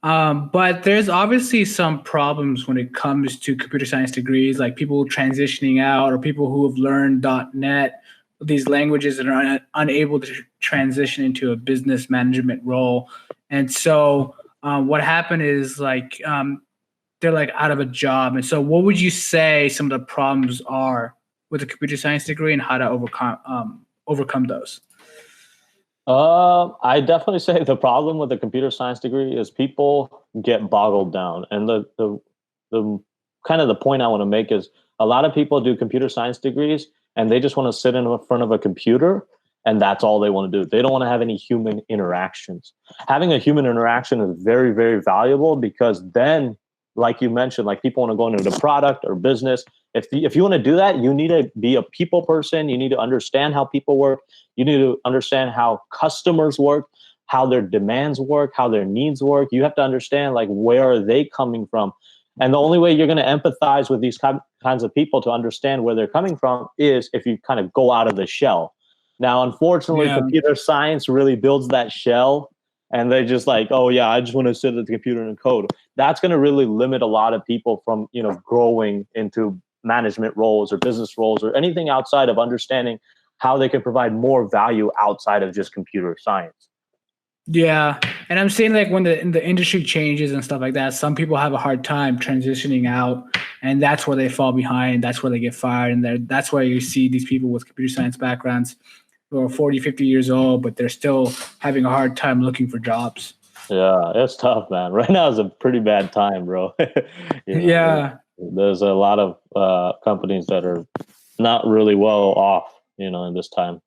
But there's obviously some problems when it comes to computer science degrees, like people transitioning out or people who have learned .NET, these languages and are unable to transition into a business management role. And so what happened is they're like out of a job. And so what would you say some of the problems are with a computer science degree and how to overcome those? I definitely say the problem with the computer science degree is people get boggled down, and the kind of the point I want to make is a lot of people do computer science degrees and they just want to sit in front of a computer and that's all they want to do. They don't want to have any human interactions. Having a human interaction is very, very valuable because then, like you mentioned, like people want to go into the product or business. If you want to do that, you need to be a people person. You need to understand how people work. You need to understand how customers work, how their demands work, how their needs work. You have to understand like where are they coming from. And the only way you're going to empathize with these kinds of people to understand where they're coming from is if you kind of go out of the shell. Now, unfortunately, Yeah. computer science really builds that shell and they just like, oh yeah, I just want to sit at the computer and code. That's going to really limit a lot of people from, growing into management roles or business roles or anything outside of understanding how they can provide more value outside of just computer science. Yeah, and I'm saying like when the industry changes and stuff like that, some people have a hard time transitioning out, and that's where they fall behind. That's where they get fired, and that's where you see these people with computer science backgrounds who are 40, 50 years old, but they're still having a hard time looking for jobs. Yeah, it's tough, man. Right now is a pretty bad time, bro. you know, Yeah, there's a lot of companies that are not really well off, in this time.